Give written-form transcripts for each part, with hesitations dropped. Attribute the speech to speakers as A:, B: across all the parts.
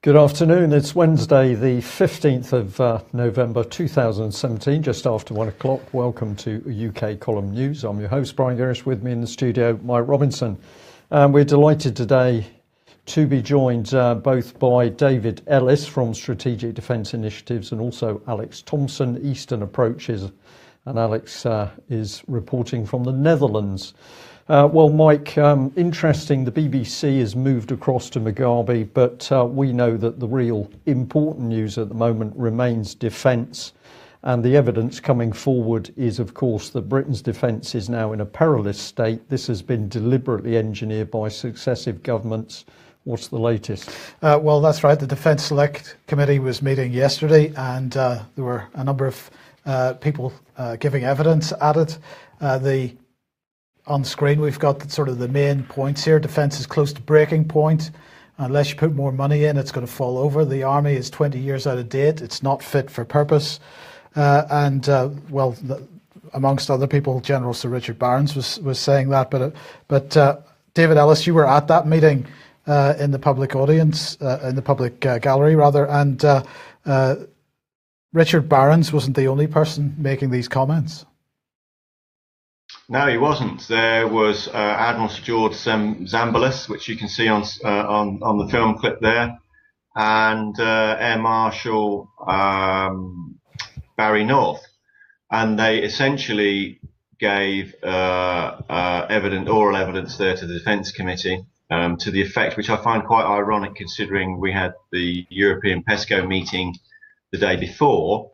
A: Good afternoon. It's Wednesday, the 15th of November 2017, just after 1 o'clock. Welcome to UK Column News. I'm your host, Brian Gerrish. With me in the studio, Mike Robinson. We're delighted today to be joined both by David Ellis from Strategic Defence Initiatives and also Alex Thompson, Eastern Approaches. And Alex is reporting from the Netherlands. Well, Mike, interesting, the BBC has moved across to Mugabe, but we know that the real important news at the moment remains defence. And the evidence coming forward is, of course, that Britain's defence is now in a perilous state. This has been deliberately engineered by successive governments. What's the latest?
B: Well, that's right. The Defence Select Committee was meeting yesterday, and there were a number of people giving evidence at it. On screen, we've got sort of the main points here. Defence is close to breaking point. Unless you put more money in, it's going to fall over. The army is 20 years out of date. It's not fit for purpose. Amongst other people, General Sir Richard Barrons was saying that. But David Ellis, you were at that meeting in the public audience, in the public gallery, rather. And Richard Barrons wasn't the only person making these comments.
C: No, he wasn't. There was Admiral Sir George Zambalis, which you can see on the film clip there, and Air Marshal Barry North, and they essentially gave oral evidence there to the Defence Committee to the effect, which I find quite ironic considering we had the European PESCO meeting the day before,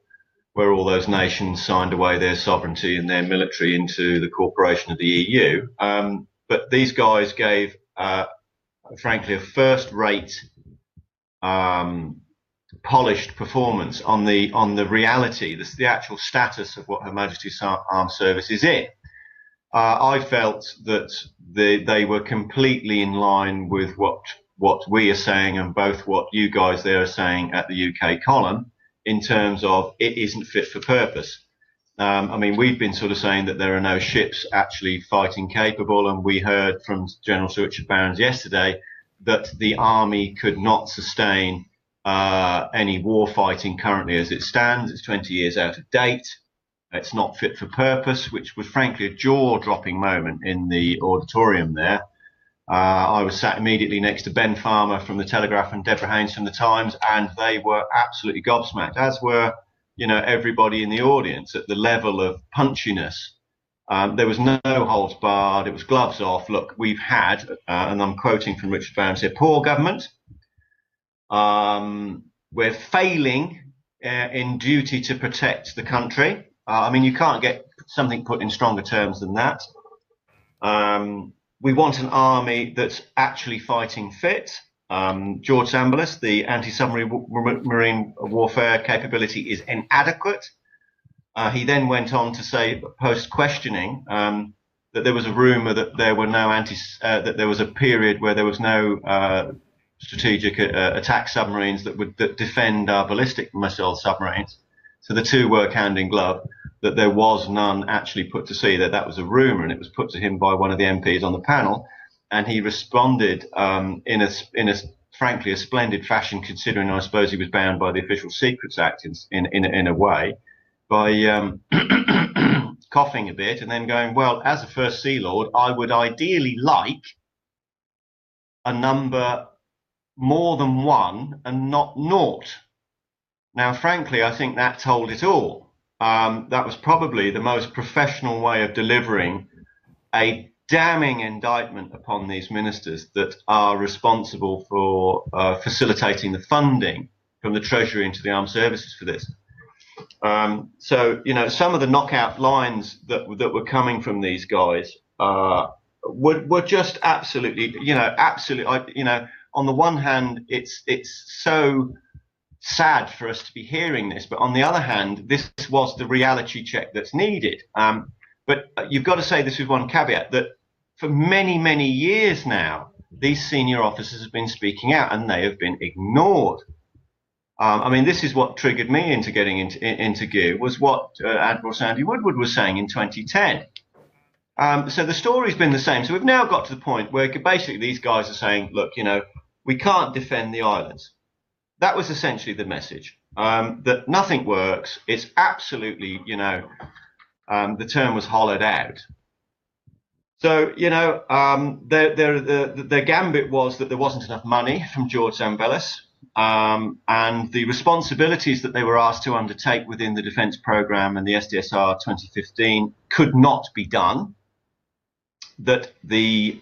C: where all those nations signed away their sovereignty and their military into the corporation of the EU. But these guys gave, frankly, a first-rate, polished performance on the reality, the actual status of what Her Majesty's Armed Service is in. I felt that they were completely in line with what we are saying and both what you guys there are saying at the UK column, in terms of it isn't fit for purpose. I mean, we've been sort of saying that there are no ships actually fighting capable, and we heard from General Sir Richard Barrons yesterday that the army could not sustain any war fighting currently as it stands. It's 20 years out of date. It's not fit for purpose, which was frankly a jaw-dropping moment in the auditorium there. I was sat immediately next to Ben Farmer from the Telegraph and Deborah Haynes from the Times, and they were absolutely gobsmacked, as were, everybody in the audience at the level of punchiness. There was no holds barred. It was gloves off. Look, we've had, and I'm quoting from Richard Barrons here, poor government. We're failing in duty to protect the country. I mean, you can't get something put in stronger terms than that. We want an army that's actually fighting fit. George Zambalis, the anti-submarine marine warfare capability is inadequate. He then went on to say, post-questioning, that there was a rumour that there were that there was a period where there was no strategic attack submarines that defend our ballistic missile submarines. So the two work hand in glove. That there was none actually put to sea, that was a rumour, and it was put to him by one of the MPs on the panel, and he responded in a frankly a splendid fashion, considering I suppose he was bound by the Official Secrets Act in a way, by coughing a bit and then going, well, as a First Sea Lord, I would ideally like a number more than one and not naught. Now, frankly, I think that told it all. That was probably the most professional way of delivering a damning indictment upon these ministers that are responsible for facilitating the funding from the Treasury into the armed services for this. So, some of the knockout lines that were coming from these guys were just absolutely, on the one hand, it's so sad for us to be hearing this, but on the other hand, this was the reality check that's needed. But you've got to say this with one caveat, that for many, many years now, these senior officers have been speaking out and they have been ignored. I mean, this is what triggered me into getting into gear, was what Admiral Sandy Woodward was saying in 2010. So the story's been the same. So we've now got to the point where basically these guys are saying, look, we can't defend the islands. that was essentially the message, that nothing works. It's absolutely, the term was hollowed out. So, the gambit was that there wasn't enough money from George Zambellis, and the responsibilities that they were asked to undertake within the defence programme and the SDSR 2015 could not be done, that the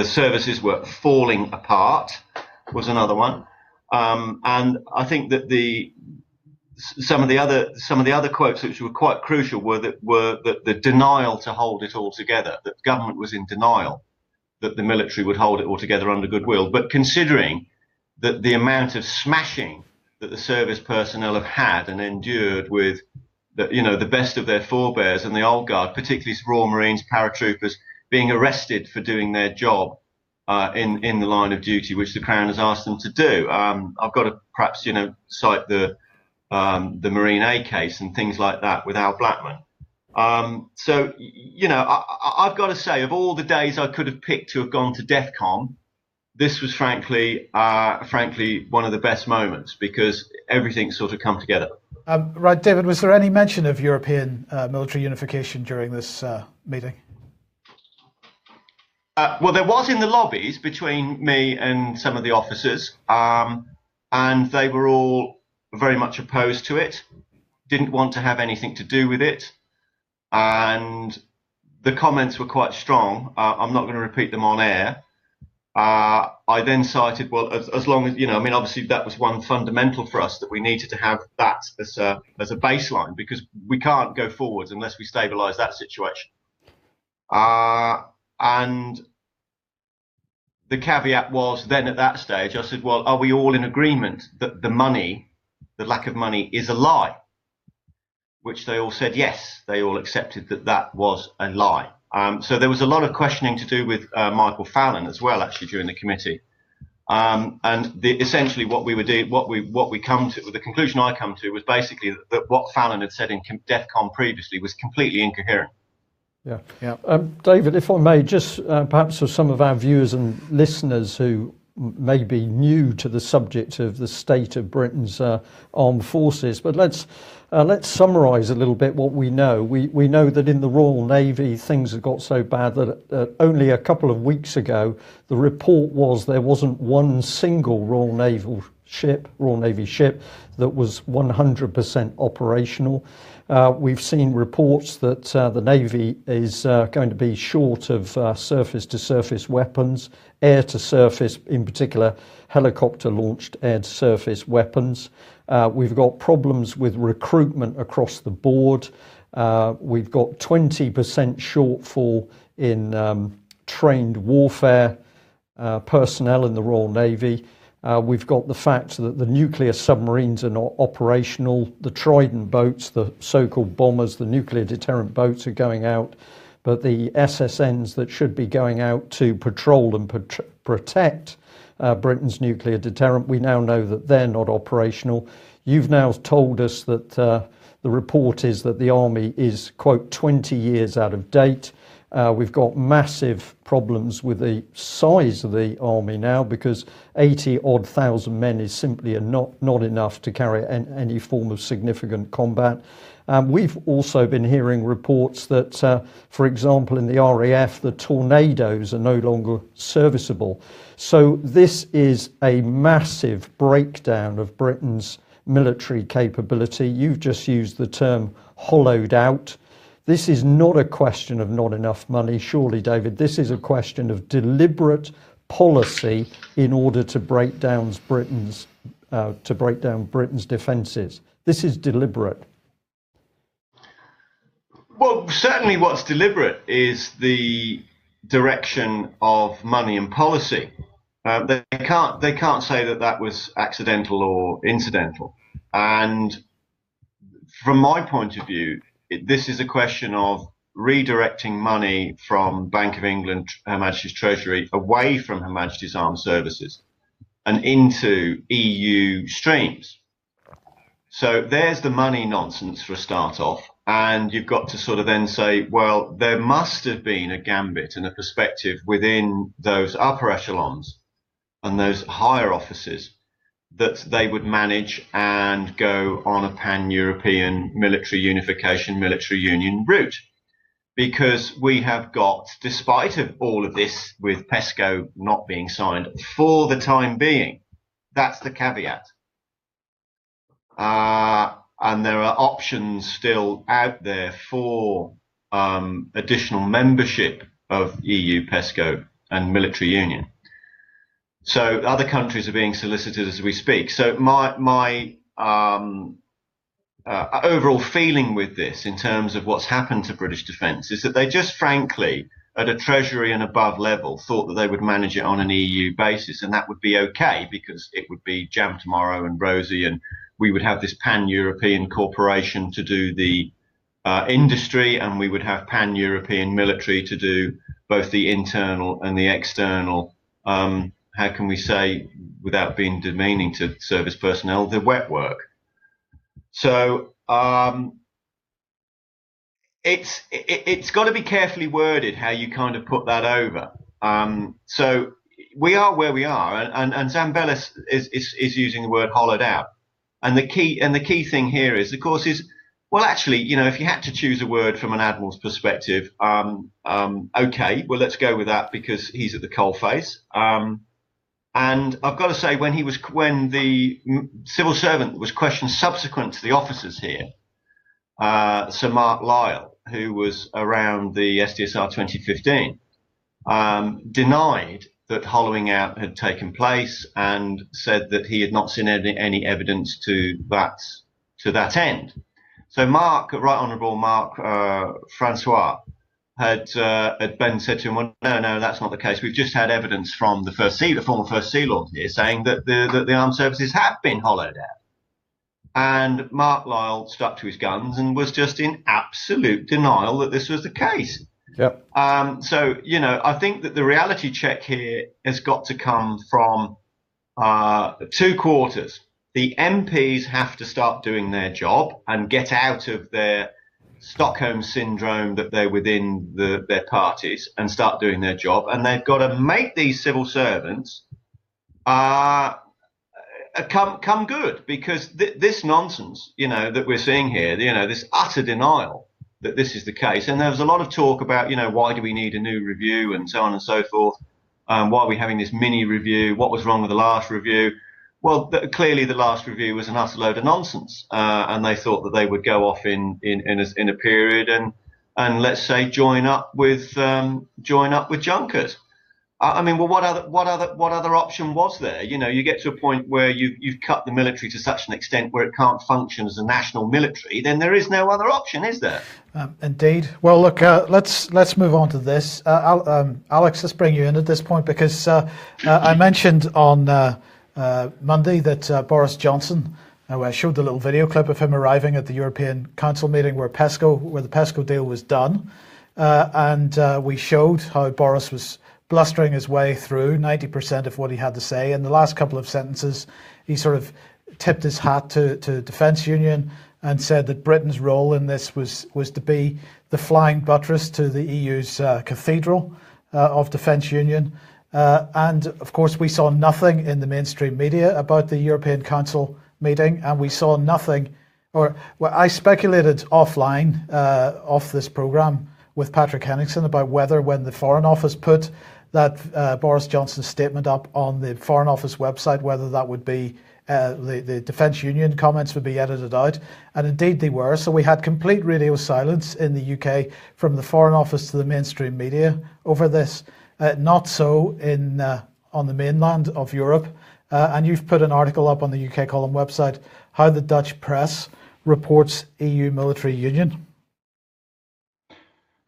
C: services were falling apart was another one. And I think that some of the other quotes which were quite crucial were that the denial to hold it all together, that government was in denial that the military would hold it all together under goodwill. But considering that the amount of smashing that the service personnel have had and endured with the best of their forebears and the old guard, particularly Royal Marines, paratroopers, being arrested for doing their job in the line of duty, which the Crown has asked them to do. I've got to perhaps cite the Marine A case and things like that with Al Blackman. So I've got to say, of all the days I could have picked to have gone to DEFCON, this was frankly one of the best moments, because everything sort of come together.
B: Right, David, was there any mention of European military unification during this meeting?
C: Well, there was in the lobbies between me and some of the officers, and they were all very much opposed to it, didn't want to have anything to do with it, and the comments were quite strong. I'm not going to repeat them on air. I then cited, well, as long as, obviously that was one fundamental for us, that we needed to have that as a baseline, because we can't go forwards unless we stabilise that situation. And the caveat was then at that stage, I said, well, are we all in agreement that the lack of money is a lie? Which they all said yes. They all accepted that was a lie. So there was a lot of questioning to do with Michael Fallon as well, actually, during the committee. And essentially what we were doing, what we come to, the conclusion I come to was basically that what Fallon had said in DEFCON previously was completely incoherent.
A: Yeah. David, if I may, just perhaps for some of our viewers and listeners who may be new to the subject of the state of Britain's armed forces, but let's summarise a little bit what we know. We know that in the Royal Navy things have got so bad that only a couple of weeks ago the report was there wasn't one single Royal Navy ship that was 100% operational. We've seen reports that the Navy is going to be short of surface-to-surface weapons, air-to-surface, in particular helicopter-launched air-to-surface weapons. We've got problems with recruitment across the board. We've got 20% shortfall in trained warfare personnel in the Royal Navy. We've got the fact that the nuclear submarines are not operational. The Trident boats, the so-called bombers, the nuclear deterrent boats are going out, but the SSNs that should be going out to patrol and protect Britain's nuclear deterrent, we now know that they're not operational. You've now told us that the report is that the Army is, quote, 20 years out of date. We've got massive problems with the size of the Army now, because 80-odd thousand men is simply not enough to carry any form of significant combat. We've also been hearing reports that, for example, in the RAF, the Tornadoes are no longer serviceable. So this is a massive breakdown of Britain's military capability. You've just used the term hollowed out. This is not a question of not enough money, surely, David. This is a question of deliberate policy in order to break down Britain's defences. This is deliberate.
C: Well, certainly what's deliberate is the direction of money and policy. They can't say that was accidental or incidental. And from my point of view, this is a question of redirecting money from Bank of England, Her Majesty's Treasury, away from Her Majesty's Armed Services and into EU streams. So there's the money nonsense for a start off. And you've got to sort of then say, well, there must have been a gambit and a perspective within those upper echelons and those higher offices that they would manage and go on a pan-European military unification, military union route. Because we have got, despite of all of this with PESCO not being signed for the time being, that's the caveat. And there are options still out there for additional membership of EU PESCO and military union. So other countries are being solicited as we speak. So my overall feeling with this, in terms of what's happened to British defence, is that they just frankly, at a Treasury and above level, thought that they would manage it on an EU basis, and that would be okay because it would be jam tomorrow and rosy, and we would have this pan-European corporation to do the industry, and we would have pan-European military to do both the internal and the external, how can we say, without being demeaning to service personnel, the wet work. So it's got to be carefully worded how you kind of put that over. So we are where we are, and Zambellis is using the word hollowed out. And the key thing here is, of course, is, well, actually, you know, if you had to choose a word from an admiral's perspective, okay, well, let's go with that because he's at the coalface. And I've got to say, when the civil servant was questioned subsequent to the officers here, Sir Mark Lyle, who was around the SDSR 2015, denied that hollowing out had taken place and said that he had not seen any evidence to that end. So Mark, Right Honourable Mark Francois, had Ben said to him, well, no, that's not the case. We've just had evidence from the former First Sea Lord here, saying that the armed services have been hollowed out. And Mark Lyle stuck to his guns and was just in absolute denial that this was the case.
A: Yep.
C: So, you know, I think that the reality check here has got to come from two quarters. The MPs have to start doing their job and get out of their Stockholm syndrome that they're within their parties and start doing their job. And they've got to make these civil servants come good, because this nonsense, you know, that we're seeing here, you know, this utter denial that this is the case. And there was a lot of talk about, you know, why do we need a new review and so on and so forth? Why are we having this mini review? What was wrong with the last review? Well, clearly the last review was an utter load of nonsense, and they thought that they would go off in a period and let's say join up with Junkers. I mean, well, what other option was there? You know, you get to a point where you've cut the military to such an extent where it can't function as a national military. Then there is no other option, is there?
B: Indeed. Well, look, let's move on to this. Alex, let's bring you in at this point, because I mentioned on Monday that Boris Johnson, I showed the little video clip of him arriving at the European Council meeting where the PESCO deal was done, and we showed how Boris was blustering his way through 90% of what he had to say. In the last couple of sentences, he sort of tipped his hat to Defence Union and said that Britain's role in this was to be the flying buttress to the EU's cathedral of Defence Union. And of course, we saw nothing in the mainstream media about the European Council meeting, and we saw nothing, I speculated offline off this programme with Patrick Henningsen about whether, when the Foreign Office put that Boris Johnson's statement up on the Foreign Office website, whether that would be the Defence Union comments would be edited out, and indeed they were. So we had complete radio silence in the UK from the Foreign Office to the mainstream media over this. Not so on the mainland of Europe. And you've put an article up on the UK Column website, how the Dutch press reports EU military union.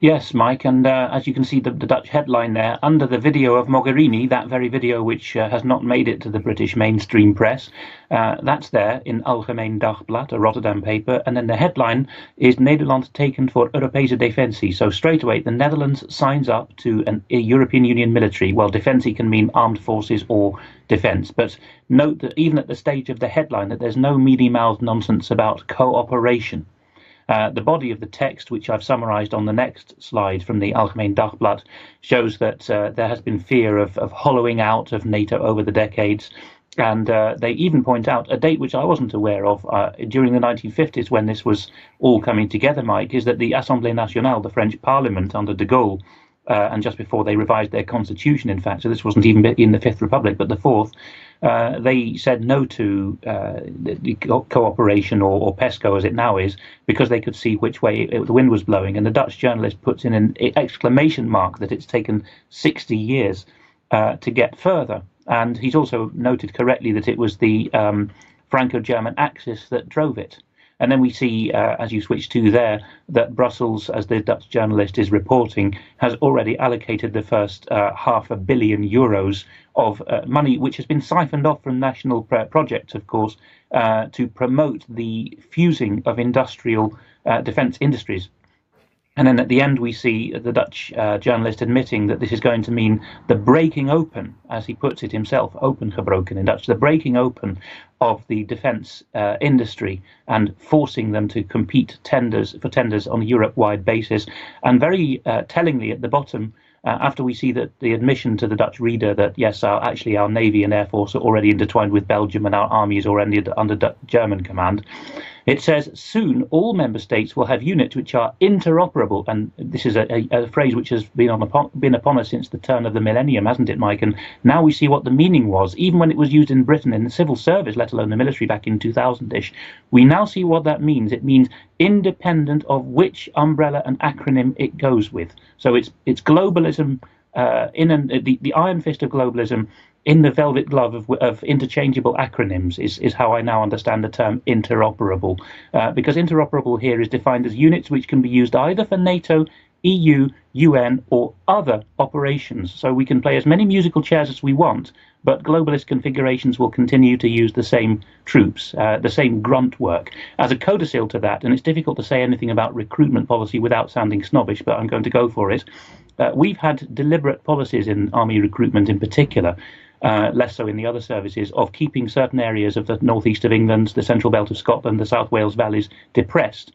D: Yes, Mike, and as you can see, the Dutch headline there, under the video of Mogherini, that very video which has not made it to the British mainstream press, that's there in Algemeen Dagblad, a Rotterdam paper, and then the headline is Nederland tekent voor Europese defensie. So straight away, the Netherlands signs up to a European Union military. Well, defensie can mean armed forces or defence, but note that even at the stage of the headline that there's no mealy-mouthed nonsense about cooperation. The body of the text, which I've summarised on the next slide from the Algemeen Dagblad, shows that there has been fear of hollowing out of NATO over the decades. And they even point out a date which I wasn't aware of during the 1950s when this was all coming together, Mike, is that the Assemblée Nationale, the French Parliament under de Gaulle, and just before they revised their constitution, in fact, so this wasn't even in the Fifth Republic, but the Fourth, they said no to the cooperation or PESCO as it now is, because they could see which way the wind was blowing. And the Dutch journalist puts in an exclamation mark that it's taken 60 years to get further. And he's also noted correctly that it was the Franco-German axis that drove it. And then we see, as you switch to there, that Brussels, as the Dutch journalist is reporting, has already allocated the first €500 million of money, which has been siphoned off from national projects, of course, to promote the fusing of industrial defence industries. And then at the end, we see the Dutch journalist admitting that this is going to mean the breaking open, as he puts it himself, opengebroken in Dutch, the breaking open of the defence industry and forcing them to compete for tenders on a Europe-wide basis. And very tellingly at the bottom, after we see that the admission to the Dutch reader that, yes, our Navy and Air Force are already intertwined with Belgium and our army is already under German command, it says, soon all member states will have units which are interoperable. And this is a phrase which has been upon us since the turn of the millennium, hasn't it, Mike? And now we see what the meaning was, even when it was used in Britain in the civil service, let alone the military back in 2000-ish. We now see what that means. It means independent of which umbrella and acronym it goes with. So it's globalism, the iron fist of globalism in the velvet glove of interchangeable acronyms is how I now understand the term interoperable. Because interoperable here is defined as units which can be used either for NATO, EU, UN, or other operations. So we can play as many musical chairs as we want, but globalist configurations will continue to use the same troops, the same grunt work. As a codicil to that, and it's difficult to say anything about recruitment policy without sounding snobbish, but I'm going to go for it. We've had deliberate policies in army recruitment in particular, less so in the other services, of keeping certain areas of the northeast of England, the central belt of Scotland, the South Wales valleys depressed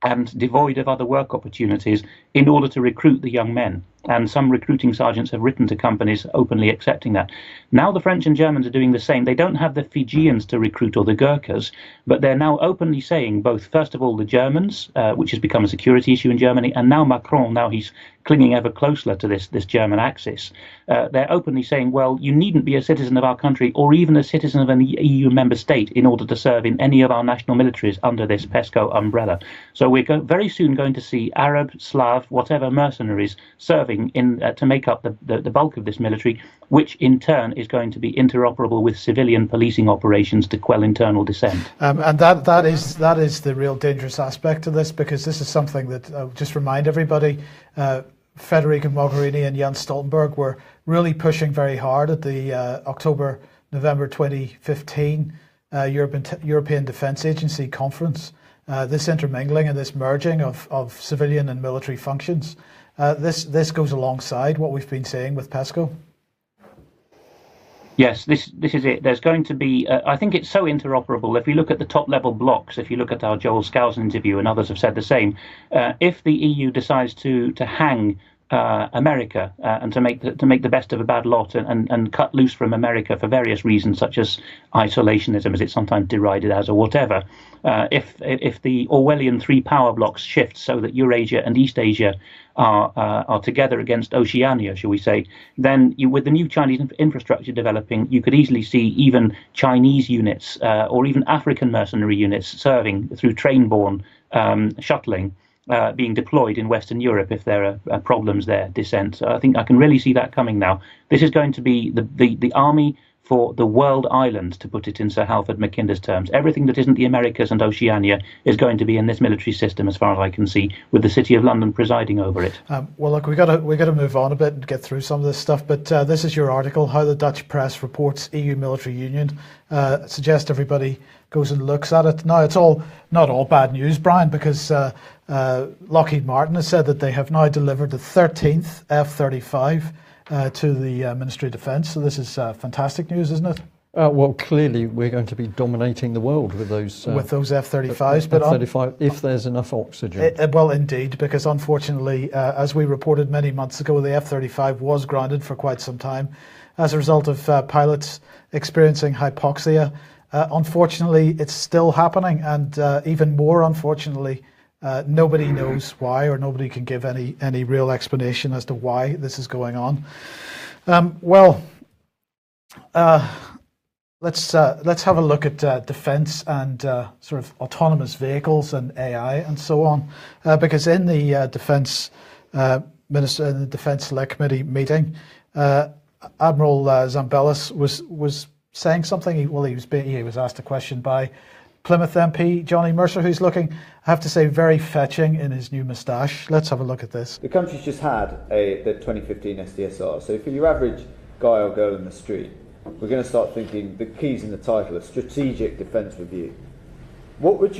D: and devoid of other work opportunities in order to recruit the young men. And some recruiting sergeants have written to companies openly accepting that. Now the French and Germans are doing the same. They don't have the Fijians to recruit or the Gurkhas, but they're now openly saying, both, first of all, the Germans, which has become a security issue in Germany, and now Macron, now he's clinging ever closer to this German axis. They're openly saying, well, you needn't be a citizen of our country or even a citizen of an EU member state in order to serve in any of our national militaries under this PESCO umbrella. So we're very soon going to see Arab, Slav, whatever mercenaries serving to make up the bulk of this military, which in turn is going to be interoperable with civilian policing operations to quell internal dissent.
B: And that is the real dangerous aspect of this, because this is something that, just remind everybody, Federica Mogherini and Jens Stoltenberg were really pushing very hard at the October-November 2015 European Defence Agency conference. This intermingling and this merging of civilian and military functions, this goes alongside what we've been saying with PESCO.
D: Yes, this is it. There's going to be, I think it's so interoperable. If you look at the top level blocks, if you look at our Joel Skousen interview, and others have said the same, if the EU decides to hang America and to make the best of a bad lot and cut loose from America for various reasons, such as isolationism, as it's sometimes derided as, or whatever, if the Orwellian three power blocks shift so that Eurasia and East Asia are together against Oceania, shall we say, then with the new Chinese infrastructure developing, you could easily see even Chinese units or even African mercenary units serving through train-borne shuttling, being deployed in Western Europe if there are problems there, dissent. So I think I can really see that coming now. This is going to be the army for the world island, to put it in Sir Halford Mackinder's terms. Everything that isn't the Americas and Oceania is going to be in this military system, as far as I can see, with the City of London presiding over it.
B: Well, look, we got to move on a bit and get through some of this stuff. But this is your article: How the Dutch Press Reports EU Military Union. Suggest everybody goes and looks at it. Now, it's not all bad news, Brian, because Lockheed Martin has said that they have now delivered the 13th F-35 to the Ministry of Defence. So this is fantastic news, isn't it?
A: Well, clearly we're going to be dominating the world with those
B: F-35s. But
A: F-35, if there's enough oxygen.
B: Well, indeed, because unfortunately, as we reported many months ago, the F-35 was grounded for quite some time. as a result of pilots experiencing hypoxia. Unfortunately, it's still happening, and even more unfortunately, nobody knows why, or nobody can give any real explanation as to why this is going on. Let's have a look at defence and sort of autonomous vehicles and AI and so on, because in the Defence Select Committee meeting, Admiral Zambellis was saying something. He was asked a question by Plymouth MP Johnny Mercer, who's looking, I have to say, very fetching in his new moustache. Let's have a look at this.
E: The country's just had the 2015 SDSR, so for your average guy or girl in the street, we're going to start thinking the keys in the title are Strategic Defence Review. What would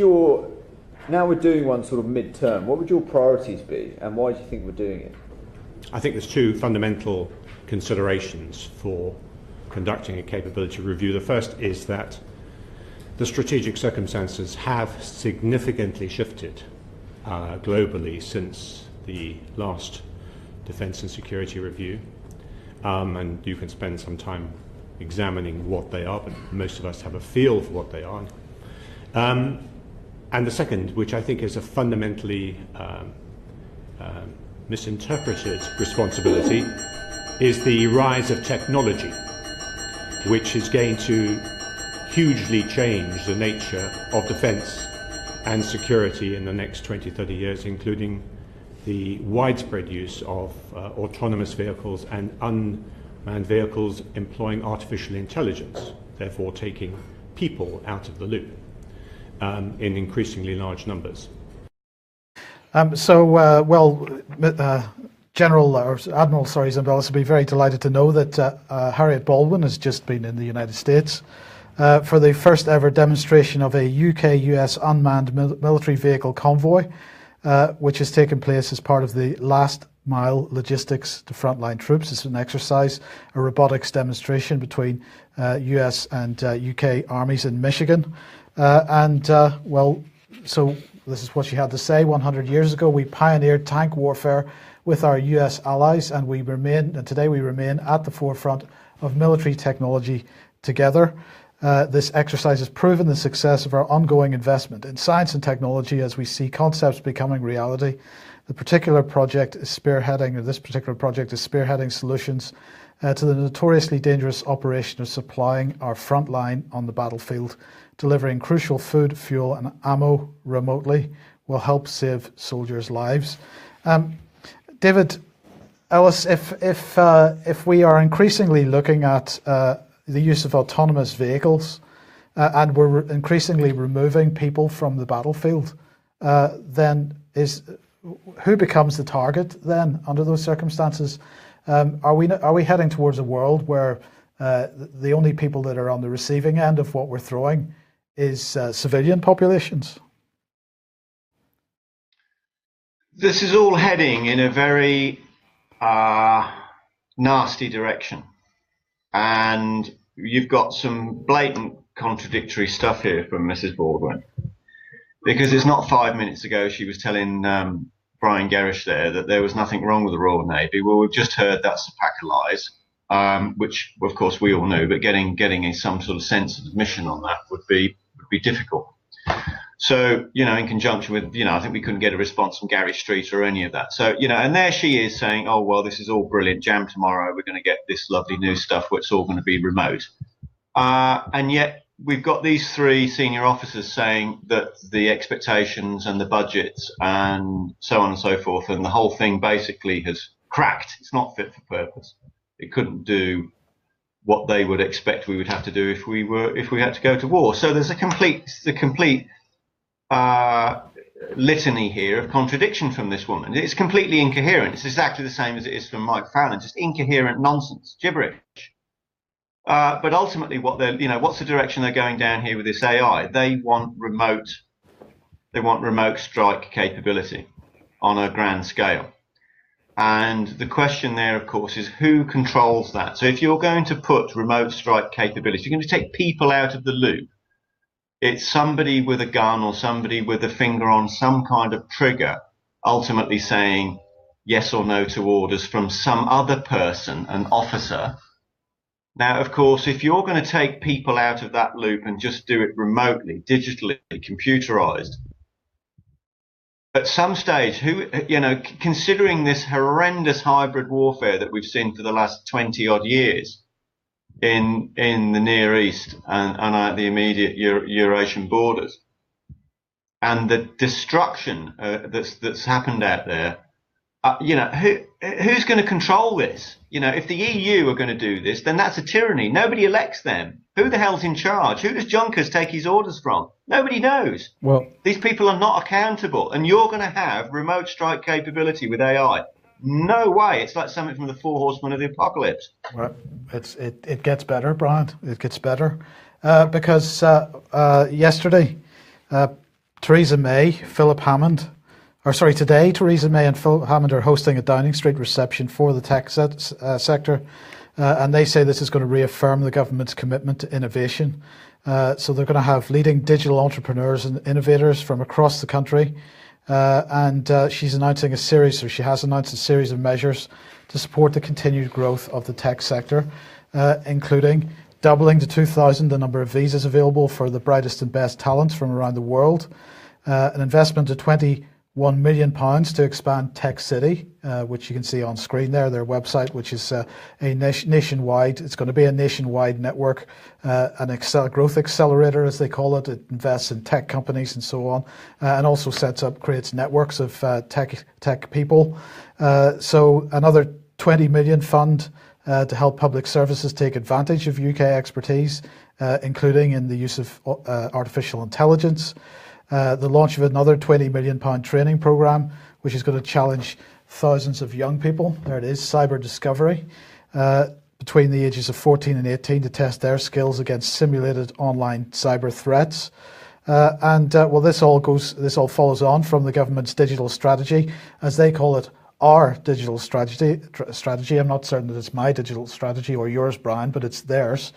E: now we're doing one sort of mid-term, what would your priorities be, and why do you think we're doing it?
F: I think there's two fundamental considerations for conducting a capability review. The first is that the strategic circumstances have significantly shifted globally since the last Defence and Security Review, and you can spend some time examining what they are, but most of us have a feel for what they are. And the second, which I think is a fundamentally misinterpreted responsibility, is the rise of technology, which is going to hugely change the nature of defence and security in the next 20, 30 years, including the widespread use of autonomous vehicles and unmanned vehicles employing artificial intelligence, therefore taking people out of the loop in increasingly large numbers. Admiral Zambellis will be very delighted to know that Harriet Baldwin has just been in the United States for the first ever demonstration of a UK-US unmanned military vehicle convoy, which has taken place as part of the last mile logistics to frontline troops. It's an exercise, a robotics demonstration between US and UK armies in Michigan. So this is what she had to say. 100 years ago, we pioneered tank warfare with our US allies, and today we remain at the forefront of military technology together. This exercise has proven the success of our ongoing investment in science and technology as we see concepts becoming reality. This particular project is spearheading solutions to the notoriously dangerous operation of supplying our front line on the battlefield. Delivering crucial food, fuel and ammo remotely will help save soldiers' lives. David Ellis, if we are increasingly looking at the use of autonomous vehicles and we're increasingly removing people from the battlefield, then who becomes the target then under those circumstances? Are we heading towards a world where the only people that are on the receiving end of what we're throwing is civilian populations?
C: This is all heading in a very nasty direction. And you've got some blatant contradictory stuff here from Mrs. Baldwin. Because it's not 5 minutes ago she was telling Brian Gerrish there that there was nothing wrong with the Royal Navy. Well, we've just heard that's a pack of lies, which of course we all knew, but getting some sort of sense of admission on that would be difficult. So, in conjunction with, I think we couldn't get a response from Gary Street or any of that. So, and there she is saying, oh, well, this is all brilliant. Jam tomorrow, we're going to get this lovely new stuff where it's all going to be remote. And yet we've got these three senior officers saying that the expectations and the budgets and so on and so forth, and the whole thing basically has cracked. It's not fit for purpose. It couldn't do what they would expect we would have to do if we had to go to war. So there's a complete litany here of contradiction from this woman. It's completely incoherent. It's exactly the same as it is from Mike Fallon, just incoherent nonsense, gibberish. But ultimately, what's the direction they're going down here with this AI? They want remote strike capability on a grand scale. And the question there, of course, is who controls that? So if you're going to put remote strike capability, you're going to take people out of the loop. It's somebody with a gun or somebody with a finger on some kind of trigger, ultimately saying yes or no to orders from some other person, an officer, Now, of course, if you're going to take people out of that loop and just do it remotely, digitally, computerized, at some stage, considering this horrendous hybrid warfare that we've seen for the last 20 odd years in the Near East and the immediate Eurasian borders, and the destruction that's happened out there, who's going to control this? If the EU are going to do this, then that's a tyranny. Nobody elects them. Who the hell's in charge? Who does Junkers take his orders from? Nobody knows.
A: Well, these
C: people are not accountable, and you're going to have remote strike capability with AI. No way. It's like something from the Four Horsemen of the Apocalypse.
B: Well, it gets better, Brian. It gets better because yesterday, Theresa May, Philip Hammond. Today, Theresa May and Philip Hammond are hosting a Downing Street reception for the tech sector, and they say this is going to reaffirm the government's commitment to innovation. So they're going to have leading digital entrepreneurs and innovators from across the country, and she has announced a series of measures to support the continued growth of the tech sector, including doubling to 2,000 the number of visas available for the brightest and best talents from around the world, an investment of £21 million to expand Tech City, which you can see on screen there, their website, which is a nationwide, it's going to be a nationwide network, growth accelerator, as they call it. It invests in tech companies and so on, and also creates networks of tech people. So another 20 million fund to help public services take advantage of UK expertise, including in the use of artificial intelligence. The launch of another £20 million training programme, which is going to challenge thousands of young people. There it is, cyber discovery, between the ages of 14 and 18 to test their skills against simulated online cyber threats. This all follows on from the government's digital strategy, as they call it, our digital strategy. I'm not certain that it's my digital strategy or yours, Brian, but it's theirs.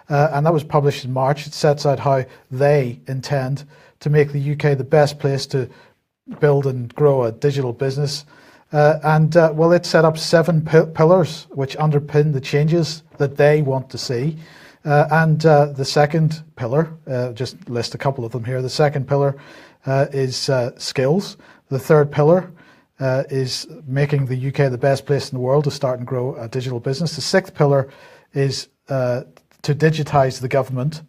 B: And that was published in March. It sets out how they intend to make the UK the best place to build and grow a digital business. It set up 7 pillars which underpin the changes that they want to see. The second pillar, just list a couple of them here. The second pillar is skills. The third pillar is making the UK the best place in the world to start and grow a digital business. The sixth pillar is to digitise the government.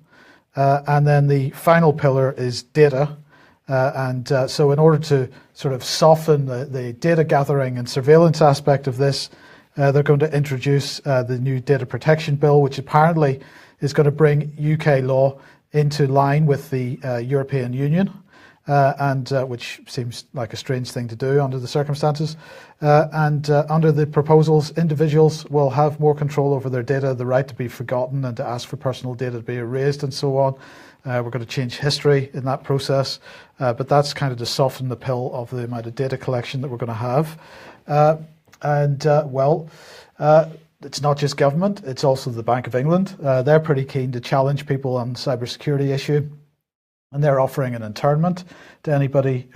B: And then the final pillar is data. So in order to sort of soften the data gathering and surveillance aspect of this, they're going to introduce the new Data Protection Bill, which apparently is going to bring UK law into line with the European Union, which seems like a strange thing to do under the circumstances. Under the proposals, individuals will have more control over their data, the right to be forgotten and to ask for personal data to be erased and so on. We're going to change history in that process, but that's kind of to soften the pill of the amount of data collection that we're going to have. It's not just government, it's also the Bank of England. They're pretty keen to challenge people on the cybersecurity issue, and they're offering an internment to anybody.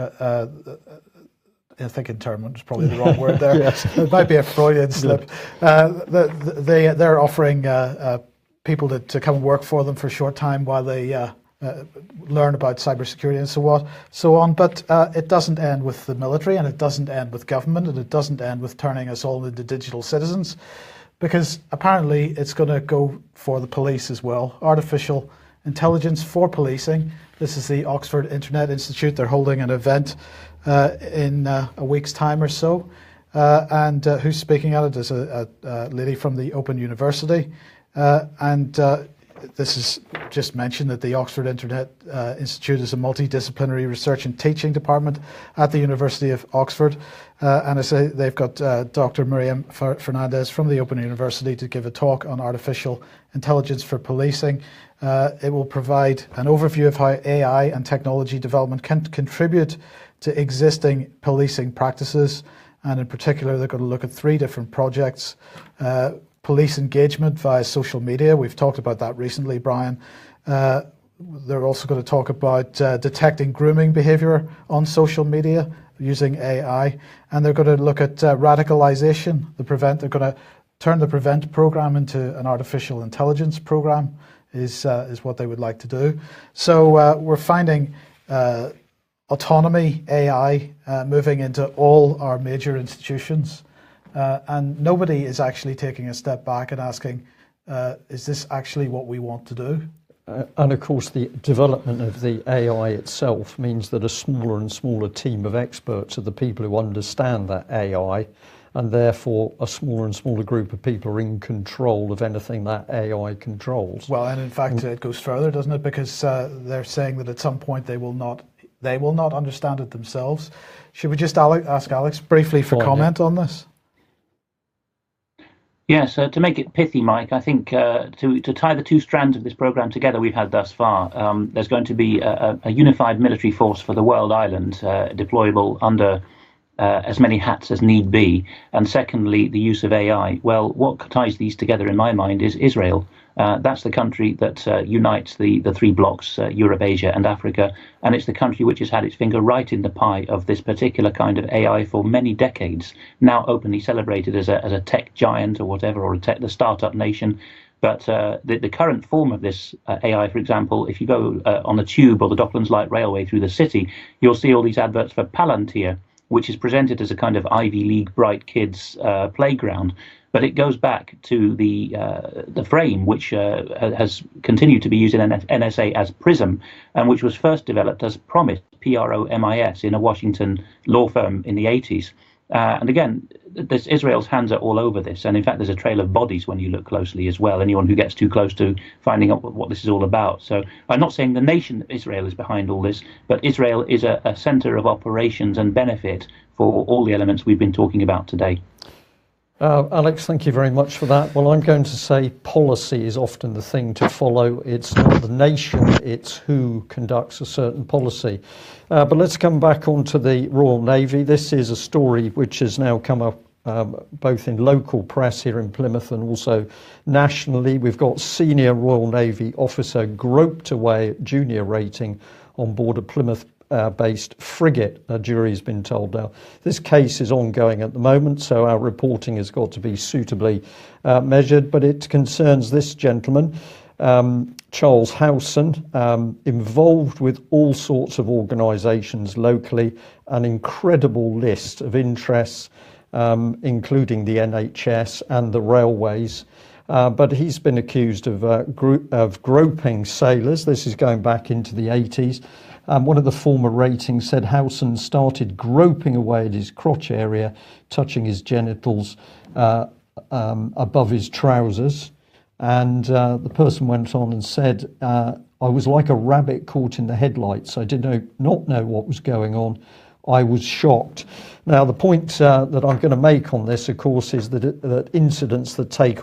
B: I think internment is probably the wrong word there.
A: Yes.
B: It might be a Freudian slip. They're offering people to come and work for them for a short time while they learn about cybersecurity and so on. But it doesn't end with the military, and it doesn't end with government, and it doesn't end with turning us all into digital citizens, because apparently it's going to go for the police as well. Artificial intelligence for policing. This is the Oxford Internet Institute. They're holding an event in a week's time or so. And who's speaking at it is a lady from the Open University. This is just mentioned that the Oxford Internet Institute is a multidisciplinary research and teaching department at the University of Oxford. And I say they've got Dr. Miriam Fernandez from the Open University to give a talk on artificial intelligence for policing. It will provide an overview of how AI and technology development can contribute to existing policing practices. And in particular, they're going to look at 3 different projects. Police engagement via social media. We've talked about that recently, Brian. They're also going to talk about detecting grooming behaviour on social media using AI. And they're going to look at radicalisation. They're going to
F: turn the PREVENT program into an artificial intelligence program is what they would like to do. So we're finding autonomy, AI, moving into all our major institutions. And nobody is actually taking a step back and asking, is this actually what we want to do?
A: And of course, the development of the AI itself means that a smaller and smaller team of experts are the people who understand that AI, and therefore a smaller and smaller group of people are in control of anything that AI controls.
F: Well, and in fact, it goes further, doesn't it? Because they're saying that at some point they will not understand it themselves. Should we just ask Alex briefly for comment on this?
D: Yes, to make it pithy, Mike, I think to tie the two strands of this programme together we've had thus far, there's going to be a unified military force for the world island, deployable under as many hats as need be. And secondly, the use of AI. Well, what ties these together in my mind is Israel. That's the country that unites the three blocks, Europe, Asia and Africa. And it's the country which has had its finger right in the pie of this particular kind of AI for many decades, now openly celebrated as a tech giant or whatever, or the startup nation. But the current form of this AI, for example, if you go on the Tube or the Docklands Light Railway through the city, you'll see all these adverts for Palantir, which is presented as a kind of Ivy League bright kids playground. But it goes back to the frame, which has continued to be used in NSA as PRISM, and which was first developed as PROMIS, PROMIS, in a Washington law firm in the 80s. And again, Israel's hands are all over this. And in fact, there's a trail of bodies when you look closely as well, anyone who gets too close to finding out what this is all about. So I'm not saying the nation Israel is behind all this, but Israel is a center of operations and benefit for all the elements we've been talking about today.
A: Alex, thank you very much for that. Well, I'm going to say policy is often the thing to follow. It's not the nation, it's who conducts a certain policy. But let's come back onto the Royal Navy. This is a story which has now come up both in local press here in Plymouth and also nationally. We've got senior Royal Navy officer groped away at junior rating on board a Plymouth based frigate, a jury's been told now. This case is ongoing at the moment, so our reporting has got to be suitably measured, but it concerns this gentleman, Charles Howson, involved with all sorts of organisations locally, an incredible list of interests, including the NHS and the railways. But he's been accused of groping sailors. This is going back into the 80s. One of the former ratings said Howson started groping away at his crotch area, touching his genitals above his trousers. And the person went on and said, I was like a rabbit caught in the headlights. I did not know what was going on. I was shocked. Now, the point that I'm going to make on this, of course, is that incidents that take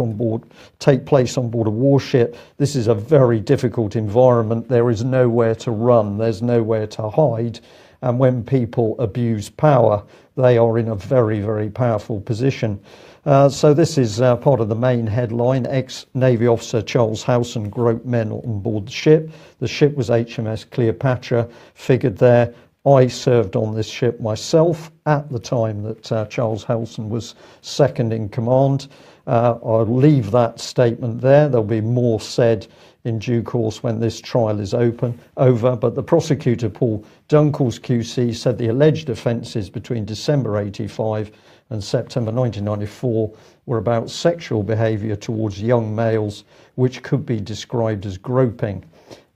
A: place on board a warship, this is a very difficult environment. There is nowhere to run. There's nowhere to hide. And when people abuse power, they are in a very, very powerful position. So this is part of the main headline. Ex-Navy officer Charles Howson groped men on board the ship. The ship was HMS Cleopatra, figured there. I served on this ship myself at the time that Charles Howson was second in command. I'll leave that statement there. There'll be more said in due course when this trial is over. But the prosecutor, Paul Dunkels QC, said the alleged offences between December 85 and September 1994 were about sexual behaviour towards young males, which could be described as groping.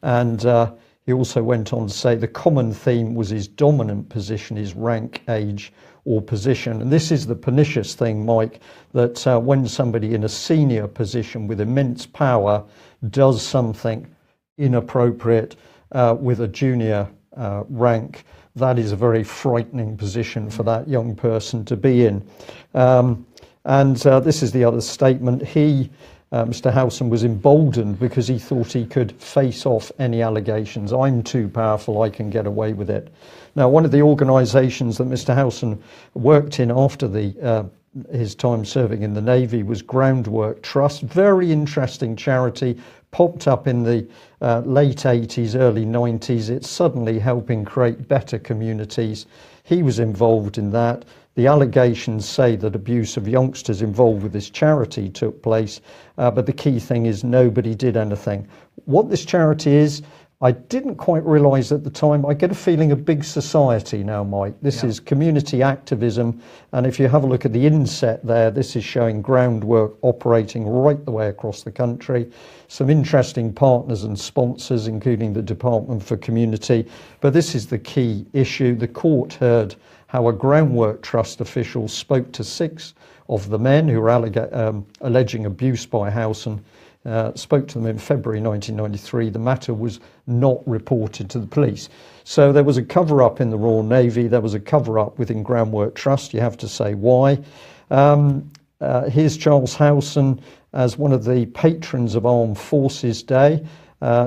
A: And he also went on to say the common theme was his dominant position, his rank, age or position. And this is the pernicious thing, Mike, that when somebody in a senior position with immense power does something inappropriate with a junior rank, that is a very frightening position for that young person to be in. And this is the other statement. Mr. Howson was emboldened because he thought he could face off any allegations. I'm too powerful, I can get away with it. Now, one of the organisations that Mr. Howson worked in after his time serving in the Navy was Groundwork Trust. Very interesting charity, popped up in the late 80s, early 90s. It's suddenly helping create better communities. He was involved in that. The allegations say that abuse of youngsters involved with this charity took place, but the key thing is nobody did anything. What this charity is, I didn't quite realise at the time. I get a feeling of big society now, Mike. This is community activism, and if you have a look at the inset there, this is showing groundwork operating right the way across the country. Some interesting partners and sponsors, including the Department for Community. But this is the key issue. The court heard how a Groundwork Trust official spoke to 6 of the men who were alleging abuse by Howson. Spoke to them in February 1993. The matter was not reported to the police. So there was a cover-up in the Royal Navy. There was a cover-up within Groundwork Trust. You have to say why. Here's Charles Howson as one of the patrons of Armed Forces Day.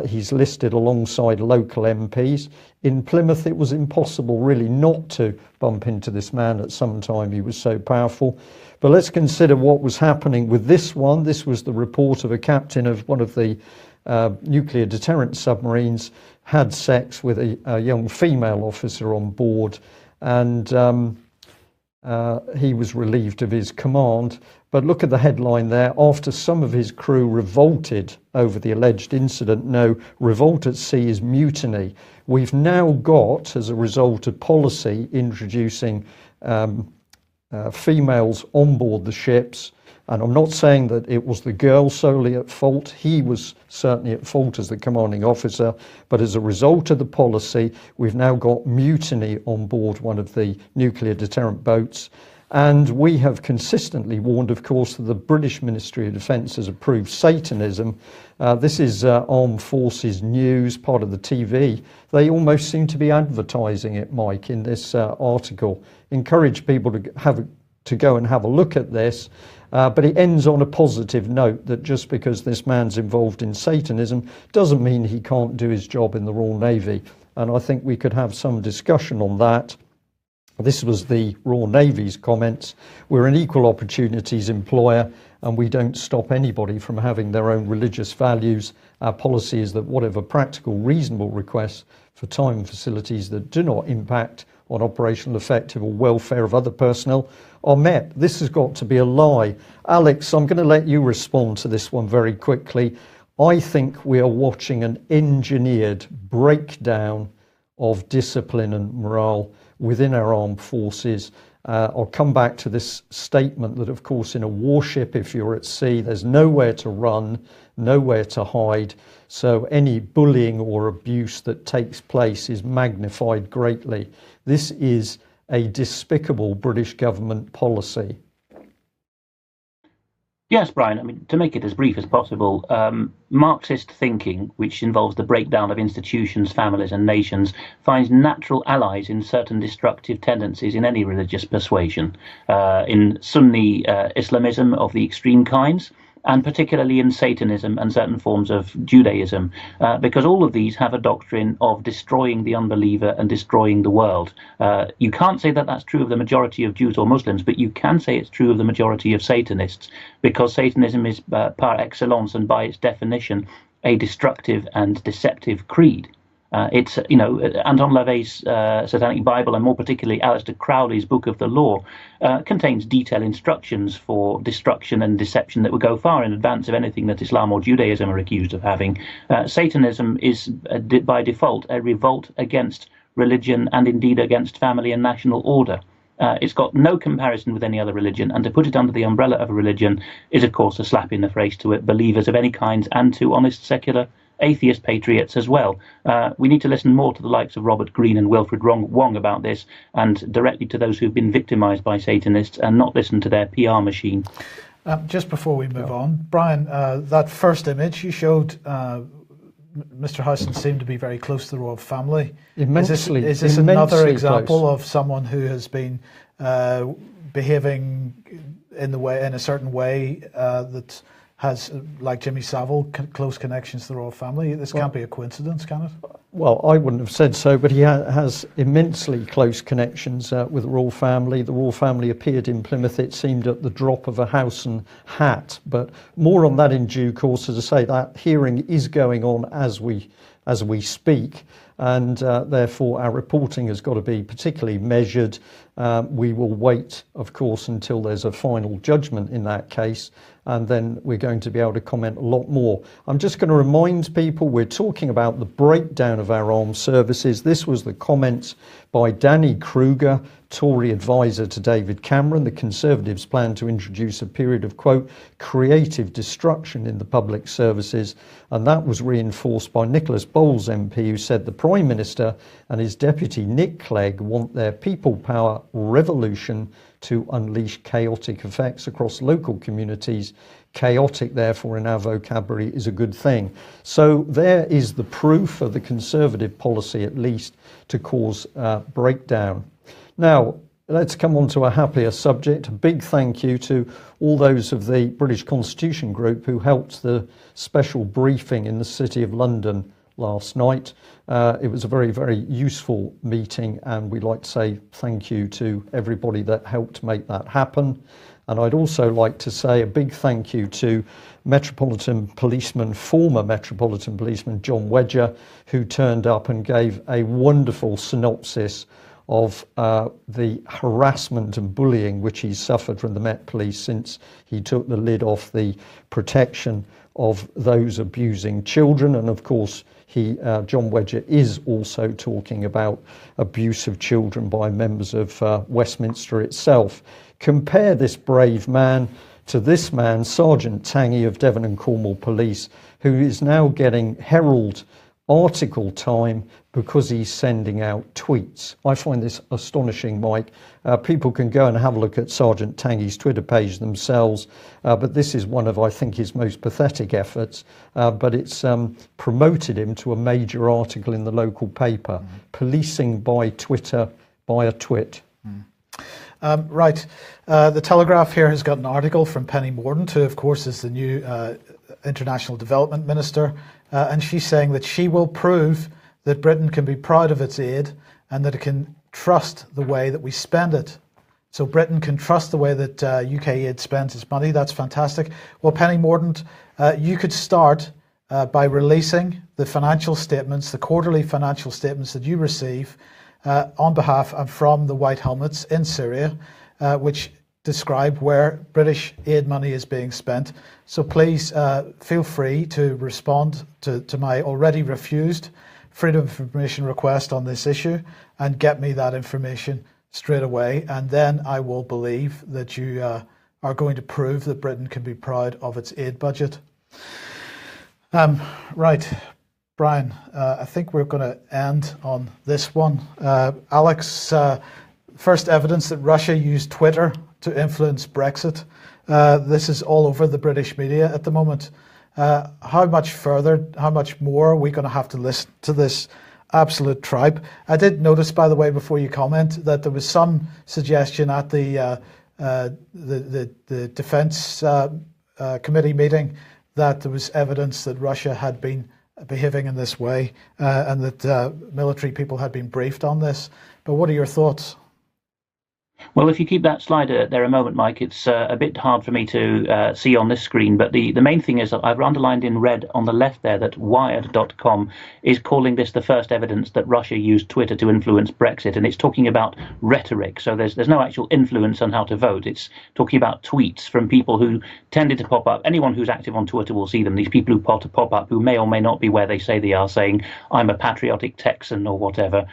A: He's listed alongside local MPs. In Plymouth, it was impossible really not to bump into this man at some time. He was so powerful. But let's consider what was happening with this one. This was the report of a captain of one of the nuclear deterrent submarines, had sex with a young female officer on board, and he was relieved of his command. But look at the headline there. After some of his crew revolted over the alleged incident, no, revolt at sea is mutiny. We've now got, as a result of policy, introducing females on board the ships. And I'm not saying that it was the girl solely at fault. He was certainly at fault as the commanding officer. But as a result of the policy, we've now got mutiny on board one of the nuclear deterrent boats. And we have consistently warned, of course, that the British Ministry of Defence has approved Satanism. This is Armed Forces News, part of the TV. They almost seem to be advertising it, Mike, in this article. Encourage people to go and have a look at this. But it ends on a positive note that just because this man's involved in Satanism doesn't mean he can't do his job in the Royal Navy. And I think we could have some discussion on that. This was the Royal Navy's comments. We're an equal opportunities employer and we don't stop anybody from having their own religious values. Our policy is that whatever practical, reasonable requests for time and facilities that do not impact on operational effective or welfare of other personnel are met. This has got to be a lie. Alex, I'm going to let you respond to this one very quickly. I think we are watching an engineered breakdown of discipline and morale within our armed forces. I'll come back to this statement that, of course, in a warship, if you're at sea, there's nowhere to run, nowhere to hide. So any bullying or abuse that takes place is magnified greatly. This is a despicable British government policy.
D: Yes, Brian, I mean, to make it as brief as possible, Marxist thinking, which involves the breakdown of institutions, families and nations, finds natural allies in certain destructive tendencies in any religious persuasion, in Sunni Islamism of the extreme kinds, and particularly in Satanism and certain forms of Judaism, because all of these have a doctrine of destroying the unbeliever and destroying the world. You can't say that that's true of the majority of Jews or Muslims, but you can say it's true of the majority of Satanists, because Satanism is par excellence and by its definition a destructive and deceptive creed. It's, Anton LaVey's Satanic Bible, and more particularly Aleister Crowley's Book of the Law, contains detailed instructions for destruction and deception that would go far in advance of anything that Islam or Judaism are accused of having. Satanism is, by default, a revolt against religion and indeed against family and national order. It's got no comparison with any other religion, and to put it under the umbrella of a religion is, of course, a slap in the face to believers of any kind and to honest secular atheist patriots as well. We need to listen more to the likes of Robert Greene and Wilfred Wong about this, and directly to those who've been victimized by Satanists, and not listen to their PR machine.
B: Just before we move on, Brian, that first image you showed, Mr. Howson seemed to be very close to the royal family.
A: Immensely,
B: is this another example of someone who has been behaving in a certain way that has, like Jimmy Savile, close connections to the royal family? This can't be a coincidence, can it?
A: Well, I wouldn't have said so, but he has immensely close connections with the royal family. The royal family appeared in Plymouth, it seemed, at the drop of a Howson hat. But more on that in due course. As I say, that hearing is going on as we speak. and therefore our reporting has got to be particularly measured. We will wait, of course, until there's a final judgment in that case, and then we're going to be able to comment a lot more. I'm just going to remind people we're talking about the breakdown of our armed services. This was the comments by Danny Kruger, Tory advisor to David Cameron. The Conservatives plan to introduce a period of, quote, creative destruction in the public services. And that was reinforced by Nicholas Bowles MP, who said the Prime Minister and his deputy Nick Clegg want their people power revolution to unleash chaotic effects across local communities. Chaotic, therefore, in our vocabulary is a good thing. So there is the proof of the Conservative policy, at least, to cause breakdown. Now, let's come on to a happier subject. A big thank you to all those of the British Constitution Group who helped the special briefing in the City of London last night. It was a very, very useful meeting, and we'd like to say thank you to everybody that helped make that happen. And I'd also like to say a big thank you to former Metropolitan Policeman John Wedger, who turned up and gave a wonderful synopsis of the harassment and bullying which he's suffered from the Met Police since he took the lid off the protection of those abusing children. And of course, John Wedger is also talking about abuse of children by members of Westminster itself. Compare this brave man to this man, Sergeant Tangy of Devon and Cornwall Police, who is now getting Herald article time because he's sending out tweets. I find this astonishing, Mike. People can go and have a look at Sergeant Tangy's Twitter page themselves, but this is one of, I think, his most pathetic efforts, but it's promoted him to a major article in the local paper, Policing by Twitter by a twit.
B: Right. The Telegraph here has got an article from Penny Mordaunt, who, of course, is the new International Development Minister, and she's saying that she will prove that Britain can be proud of its aid and that it can trust the way that we spend it. So Britain can trust the way that UK aid spends its money. That's fantastic. Well, Penny Mordaunt, you could start by releasing the financial statements, the quarterly financial statements that you receive on behalf and from the White Helmets in Syria, which describe where British aid money is being spent. So please feel free to respond to my already refused Freedom of Information request on this issue and get me that information straight away. And then I will believe that you are going to prove that Britain can be proud of its aid budget. Right. Brian, I think we're going to end on this one. Alex, first evidence that Russia used Twitter to influence Brexit. This is all over the British media at the moment. How much further, how much more are we going to have to listen to this absolute tripe? I did notice, by the way, before you comment, that there was some suggestion at the Defence Committee meeting that there was evidence that Russia had been behaving in this way and that military people had been briefed on this. But what are your thoughts?
D: Well, if you keep that slide there a moment, Mike, it's a bit hard for me to see on this screen. But the main thing is that I've underlined in red on the left there that Wired.com is calling this the first evidence that Russia used Twitter to influence Brexit. And it's talking about rhetoric. So there's no actual influence on how to vote. It's talking about tweets from people who tended to pop up. Anyone who's active on Twitter will see them. These people who pop up who may or may not be where they say they are, saying, I'm a patriotic Texan or whatever.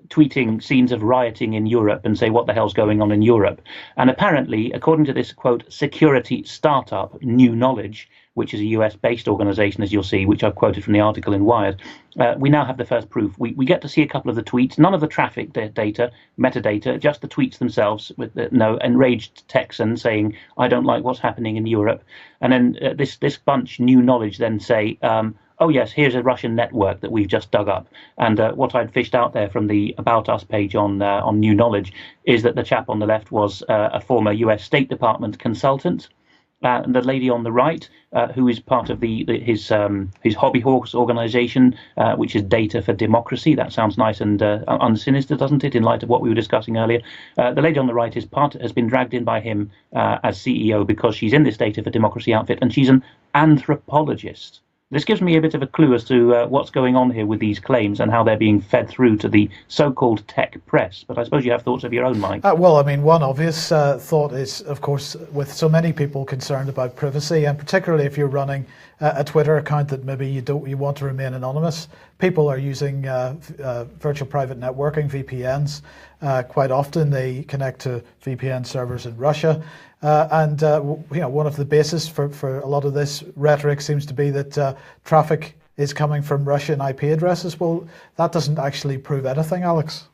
D: Tweeting scenes of rioting in Europe and say what the hell's going on in Europe. And apparently, according to this, quote, security startup New Knowledge, which is a US-based organization, as you'll see, which I've quoted from the article in Wired, we now have the first proof. We get to see a couple of the tweets, none of the traffic data, metadata, just the tweets themselves with the enraged Texan saying, I don't like what's happening in Europe. And then this bunch, New Knowledge, then say, oh yes, here's a Russian network that we've just dug up. And what I'd fished out there from the About Us page on New Knowledge is that the chap on the left was a former US State Department consultant. And the lady on the right, who is part of his hobby horse organization, which is Data for Democracy. That sounds nice and unsinister, doesn't it, in light of what we were discussing earlier? The lady on the right has been dragged in by him as CEO because she's in this Data for Democracy outfit, and she's an anthropologist. This gives me a bit of a clue as to what's going on here with these claims and how they're being fed through to the so-called tech press. But I suppose you have thoughts of your own, Mike.
B: Well, I mean, one obvious thought is, of course, with so many people concerned about privacy, and particularly if you're running a Twitter account that maybe you want to remain anonymous, people are using virtual private networking, VPNs. Quite often they connect to VPN servers in Russia. And one of the bases for a lot of this rhetoric seems to be that traffic is coming from Russian IP addresses. Well, that doesn't actually prove anything, Alex.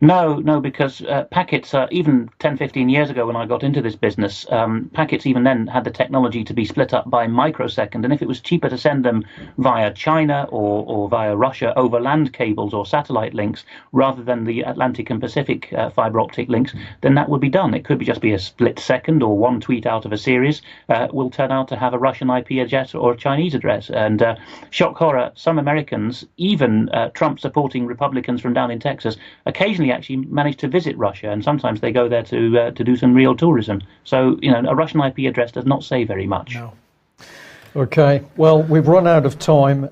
D: No, because packets, even 10, 15 years ago when I got into this business, packets even then had the technology to be split up by microsecond. And if it was cheaper to send them via China or via Russia over land cables or satellite links rather than the Atlantic and Pacific fiber optic links, then that would be done. It could just be a split second, or one tweet out of a series will turn out to have a Russian IP address or a Chinese address. And shock horror, some Americans, even Trump supporting Republicans from down in Texas, occasionally actually manage to visit Russia, and sometimes they go there to do some real tourism. So, a Russian IP address does not say very much.
B: No.
A: Okay, well, we've run out of time.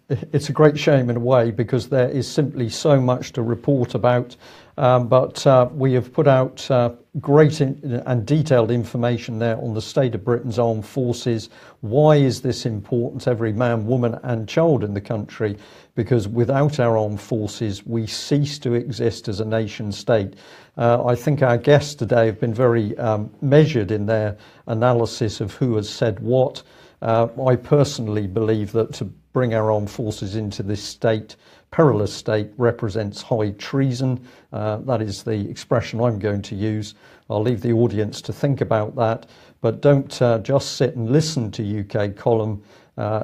A: It's a great shame in a way, because there is simply so much to report about. But we have put out great and detailed information there on the state of Britain's armed forces. Why is this important to every man, woman and child in the country? Because without our armed forces, we cease to exist as a nation state. I think our guests today have been very measured in their analysis of who has said what. I personally believe that to bring our armed forces into this state, perilous state, represents high treason. That is the expression I'm going to use. I'll leave the audience to think about that, but don't just sit and listen to UK Column.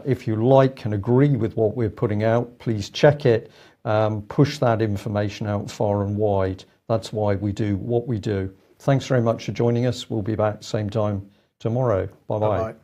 A: If you like and agree with what we're putting out, please check it, push that information out far and wide. That's why we do what we do. Thanks very much for joining us. We'll be back same time tomorrow. Bye-bye.
B: Bye-bye.